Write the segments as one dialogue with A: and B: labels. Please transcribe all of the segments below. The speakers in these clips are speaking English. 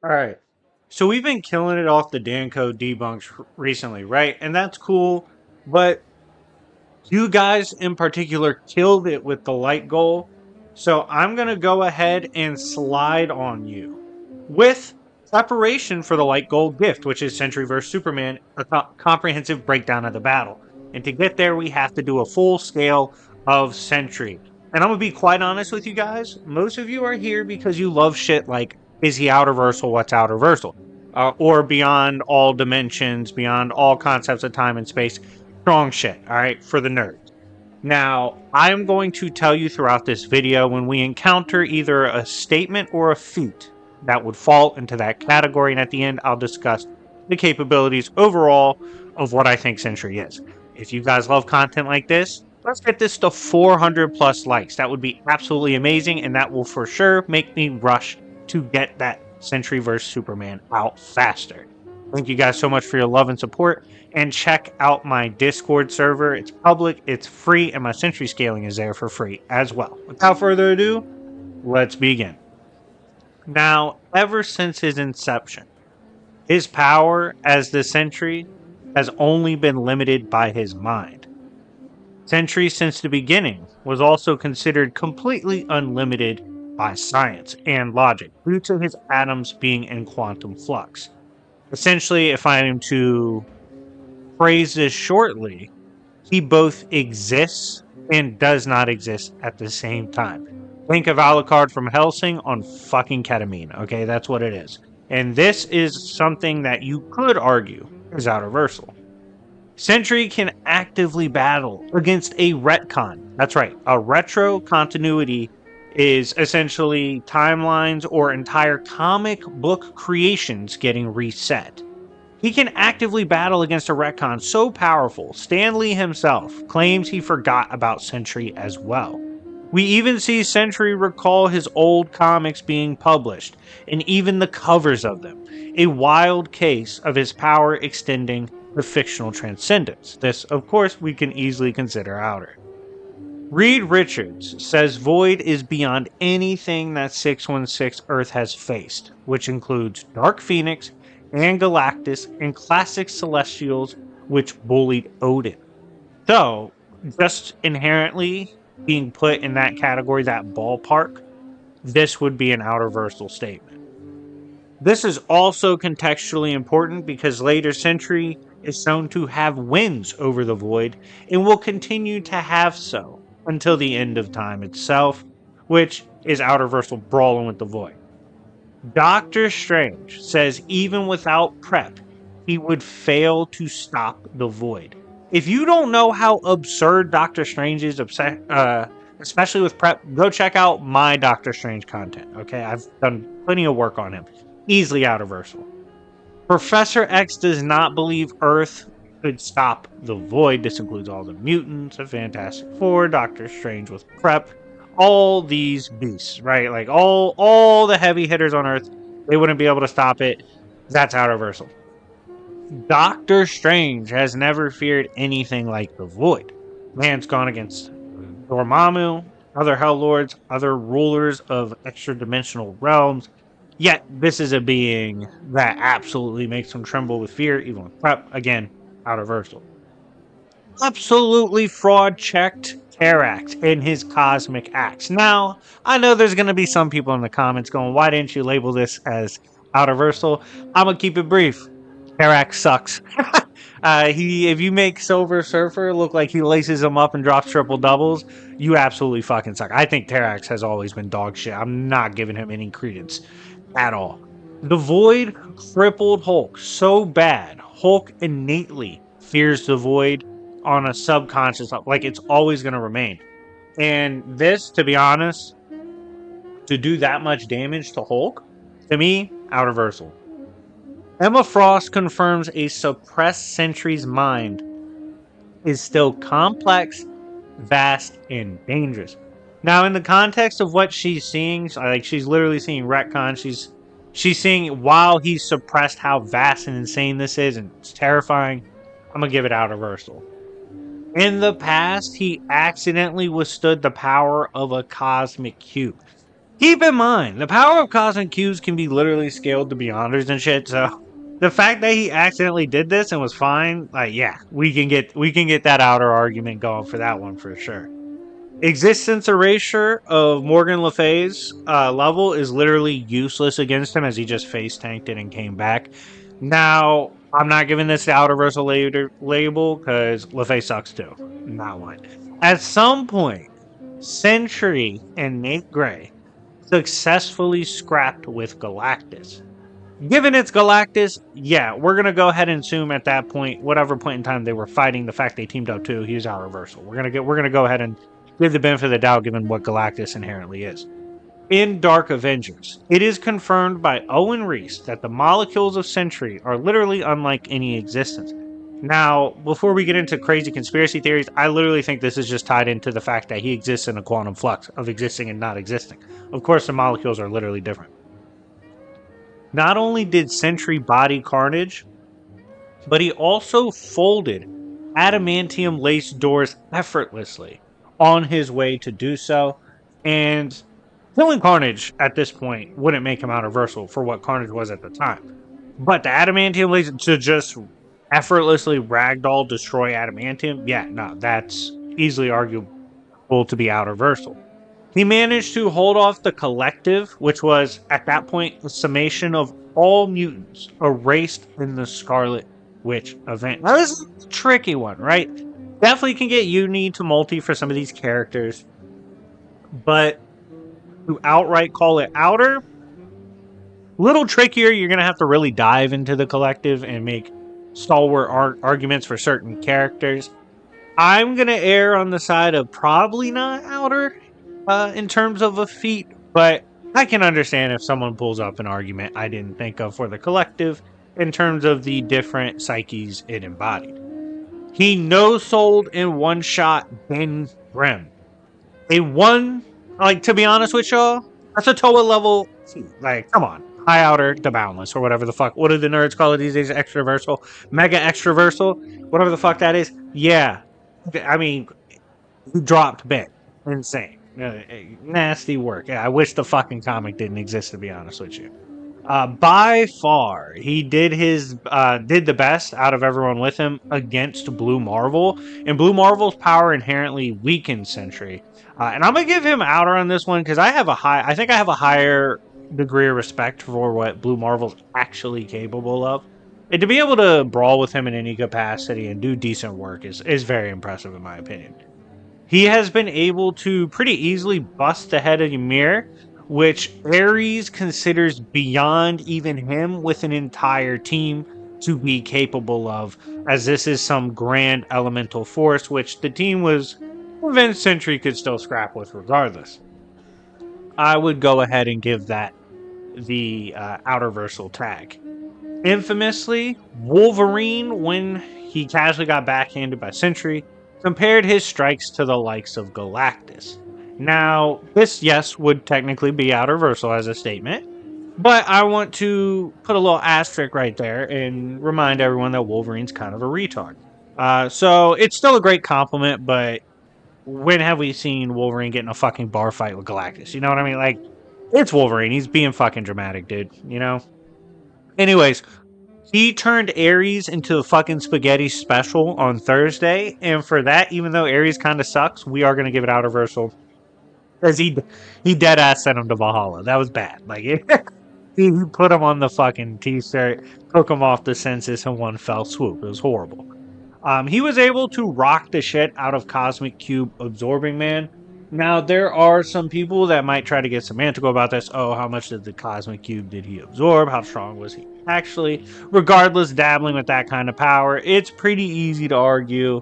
A: All right. So we've been killing it off the Danco debunks recently, right? And that's cool. But you guys in particular killed it with the light goal. So I'm going to go ahead and slide on you with preparation for the light goal gift, which is Sentry vs. Superman, a comprehensive breakdown of the battle. And to get there, we have to do a full scale of Sentry. And I'm going to be quite honest with you guys. Most of you are here because you love shit like, is he outerversal? What's outerversal? Or beyond all dimensions, beyond all concepts of time and space. Strong shit, all right, for the nerds. Now, I'm going to tell you throughout this video when we encounter either a statement or a feat that would fall into that category, and at the end, I'll discuss the capabilities overall of what I think Sentry is. If you guys love content like this, let's get this to 400 plus likes. That would be absolutely amazing, and that will for sure make me rush to get that Sentry vs. Superman out faster. Thank you guys so much for your love and support, and check out my Discord server. It's public, it's free, and my Sentry scaling is there for free as well. Without further ado, let's begin. Now, ever since his inception, his power as the Sentry has only been limited by his mind. Sentry, since the beginning, was also considered completely unlimited by science and logic due to his atoms being in quantum flux. Essentially, if I am to phrase this shortly, he both exists and does not exist at the same time. Think of Alucard from Helsing on fucking ketamine, okay? That's what it is. And this is something that you could argue is outerversal. Sentry can actively battle against a retcon. That's right, a retro continuity is essentially timelines or entire comic book creations getting reset. He can actively battle against a retcon so powerful, Stan Lee himself claims he forgot about Sentry as well. We even see Sentry recall his old comics being published, and even the covers of them, a wild case of his power extending to fictional transcendence. This, of course, we can easily consider outer. Reed Richards says Void is beyond anything that 616 Earth has faced, which includes Dark Phoenix and Galactus and classic Celestials which bullied Odin. So, just inherently being put in that category, that ballpark, this would be an outerversal statement. This is also contextually important because later Sentry is shown to have wins over the Void and will continue to have so until the end of time itself, which is outerversal brawling with the Void. Doctor Strange says even without prep, he would fail to stop the Void. If you don't know how absurd Doctor Strange is, especially with prep, go check out my Doctor Strange content, okay? I've done plenty of work on him. Easily outerversal. Professor X does not believe Earth could stop the Void. This includes all the mutants, the Fantastic Four, Doctor Strange with prep, all these beasts, right? Like all the heavy hitters on Earth, they wouldn't be able to stop it. That's outerversal. Doctor Strange has never feared anything like the Void. Man's gone against Dormammu, other Hell Lords, other rulers of extra-dimensional realms. Yet, this is a being that absolutely makes him tremble with fear, even with prep. Again, outerversal. Absolutely fraud-checked Terax in his cosmic acts. Now, I know there's going to be some people in the comments going, why didn't you label this as outerversal? I'm going to keep it brief. Terax sucks. If you make Silver Surfer look like he laces him up and drops triple doubles, you absolutely fucking suck. I think Terax has always been dog shit. I'm not giving him any credence at all. The Void crippled Hulk so bad, Hulk innately fears the Void on a subconscious level. Like, it's always going to remain. And this, to be honest, to do that much damage to Hulk, to me, outerversal. Emma Frost confirms a suppressed Sentry's mind is still complex, vast, and dangerous. Now, in the context of what she's seeing, like she's literally seeing retcon. She's seeing while he's suppressed how vast and insane this is, and it's terrifying. I'm gonna give it outerversal. In the past, he accidentally withstood the power of a cosmic cube. Keep in mind, the power of cosmic cubes can be literally scaled to beyonders and shit. So the fact that he accidentally did this and was fine, like, yeah, we can get that outer argument going for that one for sure. Existence erasure of Morgan Le Fay's level is literally useless against him as he just face tanked it and came back. Now, I'm not giving this the outer versal label because Le Fay sucks too. Not one. At some point, Sentry and Nate Gray successfully scrapped with Galactus. Given it's Galactus, yeah, we're gonna go ahead and assume at that point, whatever point in time they were fighting, the fact they teamed up too, he's out reversal. We're gonna go ahead and give the benefit of the doubt given what Galactus inherently is. In Dark Avengers, it is confirmed by Owen Reese that the molecules of Sentry are literally unlike any existence. Now, before we get into crazy conspiracy theories, I literally think this is just tied into the fact that he exists in a quantum flux of existing and not existing. Of course, the molecules are literally different. Not only did Sentry body Carnage, but he also folded adamantium laced doors effortlessly on his way to do so. And killing Carnage at this point wouldn't make him out reversal for what Carnage was at the time. But the adamantium laced to just effortlessly ragdoll destroy adamantium, yeah, no, that's easily arguable to be out reversal. He managed to hold off the collective, which was at that point a summation of all mutants erased in the Scarlet Witch event. Now, this is a tricky one, right? Definitely can get uni to multi for some of these characters, but to outright call it outer, a little trickier. You're going to have to really dive into the collective and make stalwart arguments for certain characters. I'm going to err on the side of probably not outer in terms of a feat, but I can understand if someone pulls up an argument I didn't think of for the collective in terms of the different psyches it embodied. He no-sold in one shot Ben Grimm. A one, like, to be honest with y'all, that's a Toa level feat. Like, come on. High outer, the boundless, or whatever the fuck. What do the nerds call it these days? Extraversal? Mega extraversal? Whatever the fuck that is. Yeah. I mean, he dropped Ben. Insane. Nasty work. Yeah, I wish the fucking comic didn't exist, to be honest with you. By far, he did the best out of everyone with him against Blue Marvel, and Blue Marvel's power inherently weakens Sentry. And I'm gonna give him outer on this one because I think I have a higher degree of respect for what Blue Marvel's actually capable of. And to be able to brawl with him in any capacity and do decent work is very impressive in my opinion. He has been able to pretty easily bust the head of Ymir, which Ares considers beyond even him with an entire team to be capable of, as this is some grand elemental force, which the team was convinced Sentry could still scrap with regardless. I would go ahead and give that the outer versal tag. Infamously, Wolverine, when he casually got backhanded by Sentry, compared his strikes to the likes of Galactus. Now, this, yes, would technically be outer versal as a statement, but I want to put a little asterisk right there and remind everyone that Wolverine's kind of a retard. So it's still a great compliment, but when have we seen Wolverine get in a fucking bar fight with Galactus? You know what I mean? Like, it's Wolverine. He's being fucking dramatic, dude. You know? Anyways, he turned Ares into a fucking spaghetti special on Thursday, and for that, even though Ares kind of sucks, we are going to give it out reversal. Because he dead ass sent him to Valhalla. That was bad. Like, he put him on the fucking t-shirt, took him off the census in one fell swoop. It was horrible. He was able to rock the shit out of Cosmic Cube Absorbing Man. Now, there are some people that might try to get semantical about this. Oh, how much did the Cosmic Cube did he absorb? How strong was he actually? Regardless, dabbling with that kind of power, it's pretty easy to argue.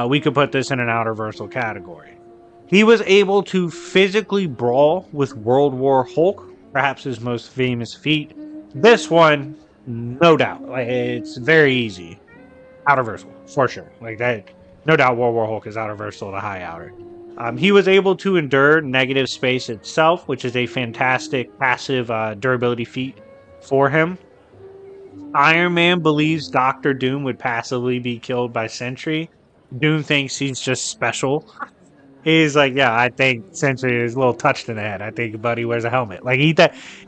A: We could put this in an outer versal category. He was able to physically brawl with World War Hulk, perhaps his most famous feat. This one, no doubt. Like, it's very easy. Outer versal, for sure. Like that, no doubt World War Hulk is outer versal to high outer. He was able to endure negative space itself, which is a fantastic passive durability feat for him. Iron Man believes Doctor Doom would passively be killed by Sentry. Doom thinks he's just special. He's like, yeah, I think Sentry is a little touched in the head. I think Buddy wears a helmet. Like he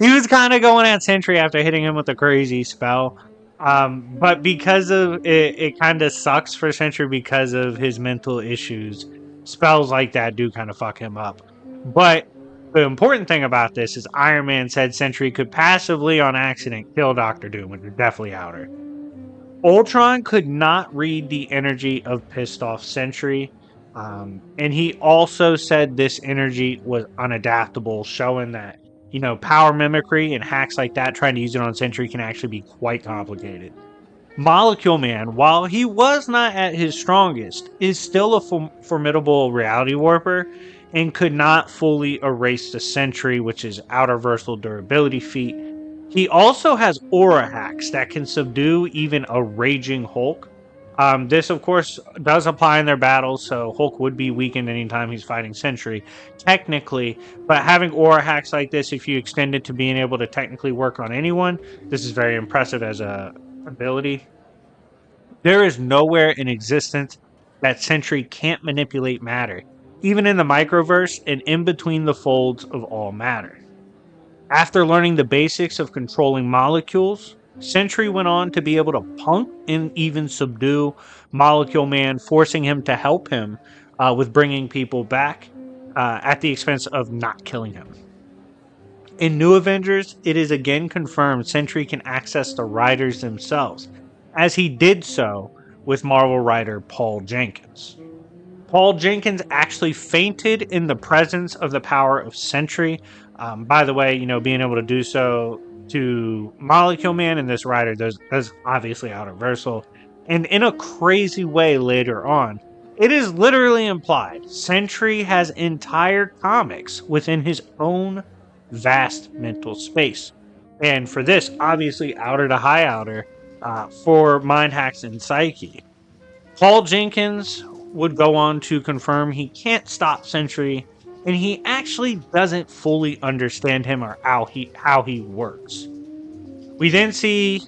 A: was kind of going at Sentry after hitting him with a crazy spell. But because of it, it kind of sucks for Sentry because of his mental issues. Spells like that do kind of fuck him up. But the important thing about this is Iron Man said Sentry could passively, on accident, kill Doctor Doom, which is definitely outer. Ultron could not read the energy of pissed off Sentry. And he also said this energy was unadaptable, showing that, power mimicry and hacks like that, trying to use it on Sentry can actually be quite complicated. Molecule Man, while he was not at his strongest, is still a formidable reality warper and could not fully erase the Sentry, which is outer versal durability feat. He also has aura hacks that can subdue even a raging Hulk. This, of course, does apply in their battles, so Hulk would be weakened anytime he's fighting Sentry, technically. But having aura hacks like this, if you extend it to being able to technically work on anyone, this is very impressive as a ability. There is nowhere in existence that Sentry can't manipulate matter, even in the microverse and in between the folds of all matter. After learning the basics of controlling molecules, Sentry went on to be able to punk and even subdue Molecule Man, forcing him to help him with bringing people back at the expense of not killing him. In New Avengers, it is again confirmed Sentry can access the writers themselves, as he did so with Marvel writer Paul Jenkins. Paul Jenkins actually fainted in the presence of the power of Sentry. By the way, being able to do so to Molecule Man and this writer does obviously outer versal. And in a crazy way later on, it is literally implied Sentry has entire comics within his own vast mental space. And for this, obviously outer to high outer for mind hacks and psyche. Paul Jenkins would go on to confirm he can't stop Sentry, and he actually doesn't fully understand him or how he works. We then see,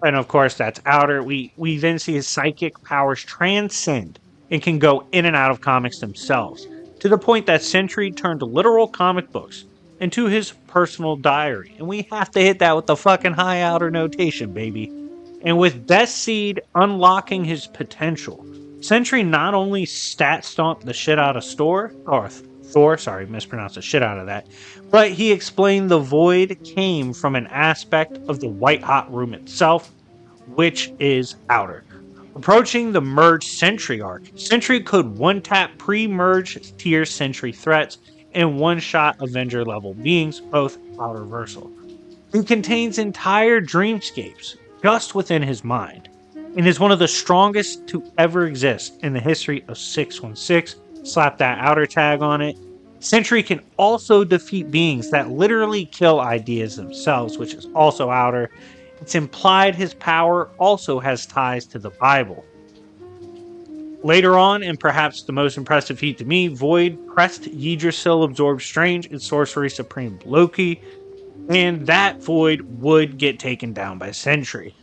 A: and of course that's outer, we then see his psychic powers transcend and can go in and out of comics themselves, to the point that Sentry turned literal comic books into his personal diary. And we have to hit that with the fucking high outer notation, baby. And with Death Seed unlocking his potential, Sentry not only stat stomped the shit out of Thor, sorry, mispronounced the shit out of that, but he explained the void came from an aspect of the White Hot Room itself, which is outer. Approaching the merge Sentry arc, Sentry could one-tap pre-merge tier Sentry threats and one-shot Avenger level beings, both outer versal. He contains entire dreamscapes just within his mind, and is one of the strongest to ever exist in the history of 616. Slap that outer tag on it. Sentry can also defeat beings that literally kill ideas themselves, which is also outer. It's implied his power also has ties to the Bible. Later on, and perhaps the most impressive feat to me, Void pressed Yggdrasil absorbed Strange and Sorcery Supreme Loki, and that Void would get taken down by Sentry.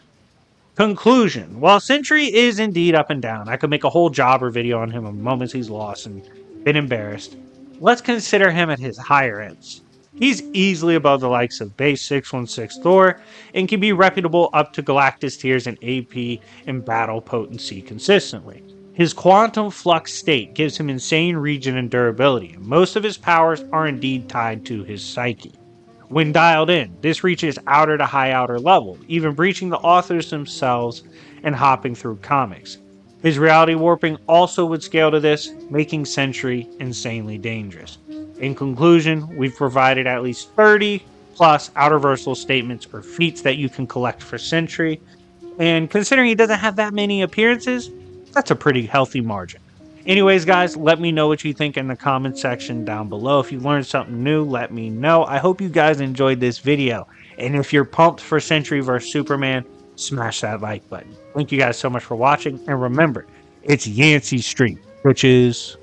A: Conclusion. While Sentry is indeed up and down, I could make a whole jobber video on him of moments he's lost and been embarrassed. Let's consider him at his higher ends. He's easily above the likes of base 616 Thor and can be reputable up to Galactus tiers in AP and battle potency consistently. His quantum flux state gives him insane regen and durability, and most of his powers are indeed tied to his psyche. When dialed in, this reaches outer to high outer level, even breaching the authors themselves and hopping through comics. His reality warping also would scale to this, making Sentry insanely dangerous. In conclusion, we've provided at least 30 plus outer versal statements or feats that you can collect for Sentry, and considering he doesn't have that many appearances, that's a pretty healthy margin. Anyways, guys, let me know what you think in the comment section down below. If you learned something new, let me know. I hope you guys enjoyed this video. And if you're pumped for Sentry vs. Superman, smash that like button. Thank you guys so much for watching. And remember, it's Yancey Street, bitches.